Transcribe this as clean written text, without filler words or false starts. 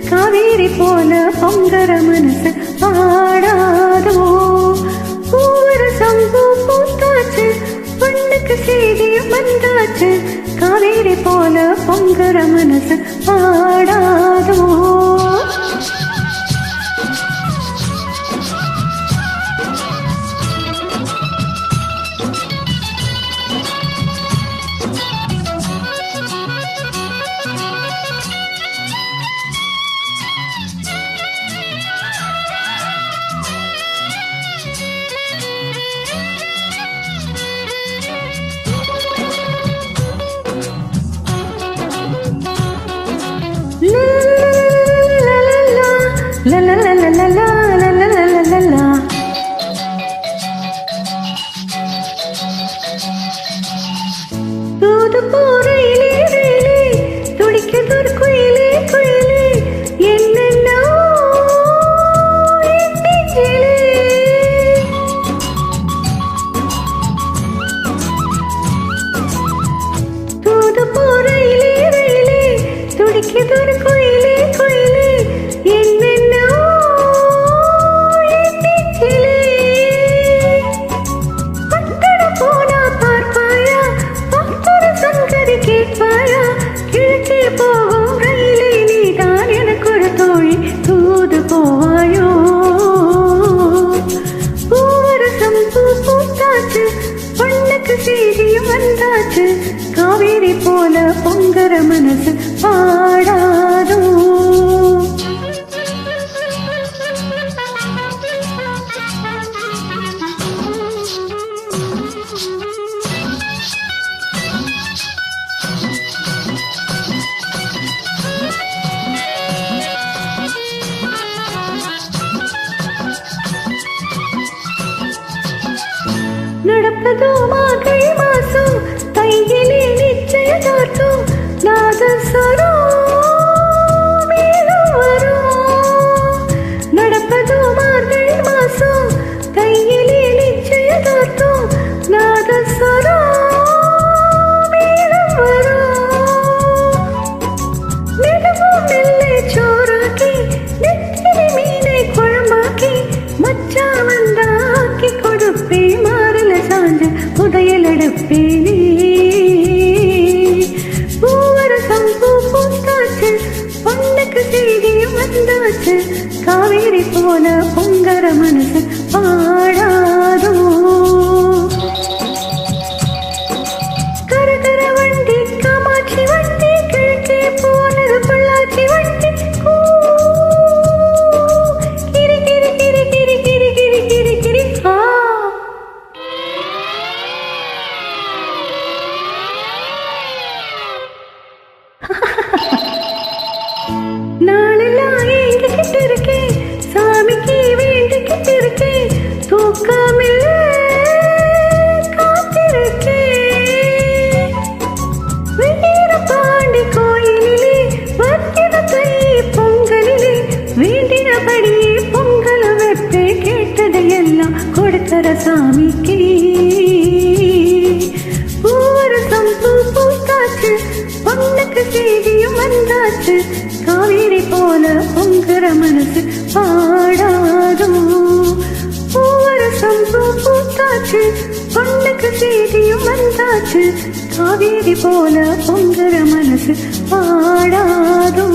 காவேரி போல பொங்கர மனசு பாடாதோ. ஒவ்வொரு சம்பு பூத்தாச்சு, பொண்ணுக்கு செய்தியும் வந்தாச்சு. காவேரி போல பொங்கர மனசு பாடாதோ. தூது போறையிலே ரயிலே துடிக்கதொரு குயிலே குயிலே என்னென்னோ நெஞ்சிலே. தூது போறையிலே ரயிலே துடிக்கதொரு குயிலே குயிலே என்னென்னோ நெஞ்சிலே. பட்டண போனா பார்ப்பாயா, பார்த்தொரு சங்கதி கேட்பாயா. கிழக்கே போகும் ரயிலே நீதான் எனக்கொரு தோழி, தூது போவாயோ. ஒவ்வொரு சம்பு பூத்தாச்சு, பொண்ணுக்கு செய்தியும் வந்தாச்சு. காவேரி போல பொங்கர மனசு பாடாதோ. நடப்பதோ மார்கழி மாசம், கையிலே நிச்சயதார்த்தம். நாதஸ்வரம் மேலும் வரும். நடப்பதோ மார்கழி மாசம், கையிலே நிச்சயதார்த்தம். நாதஸ்வரம் மேலும் வரும். மெதுவும் மெல்லே சோறாக்கி, நெத்திலி மீனை குழம்பாக்கி, மச்சா வந்தாக்கி கொடுப்பே. மாறல சாஞ்ச புதையல் எடுப்பேனே. ஒவ்வொரு சம்பு பூத்தாச்சு, பொண்ணுக்கு செய்தியும் வந்தாச்சு. காவேரி போல பொங்கர மனசு பாடாதோ. கரகர வண்டி காமாட்சி வண்டி, கிழக்கே போனது பொள்ளாச்சி வண்டி. கிரி கிரி கிரி கிரி கிரி கிரி கிரி கிரி ஆ. நாளெல்லாம் ஏங்கிக்கிட்டு இருக்கேன், சாமிக்கு வேண்டிக்கிட்டு இருக்கேன். தூக்கமில்ல காத்திருக்கேன். வீரபாண்டி கோயிலிலே வர்த்தின தை பொங்கலிலே, வேண்டினபடியே பொங்கல வெப்பே. கேட்டதையெல்லாம் கொடுத்தர சாமிக்கு. ஒவ்வொரு சம்பு பூத்தாச்சு, பொண்ணுக்கு செய்தியும் வந்தாச்சு. காவேரி போல பொங்கர மனசு பாடாதோ. ஒவ்வொரு சம்பு பூத்தாச்சு, பொண்ணுக்கு செய்தியும் வந்தாச்சு. காவேரி போல பொங்கர மனசு பாடாதோ.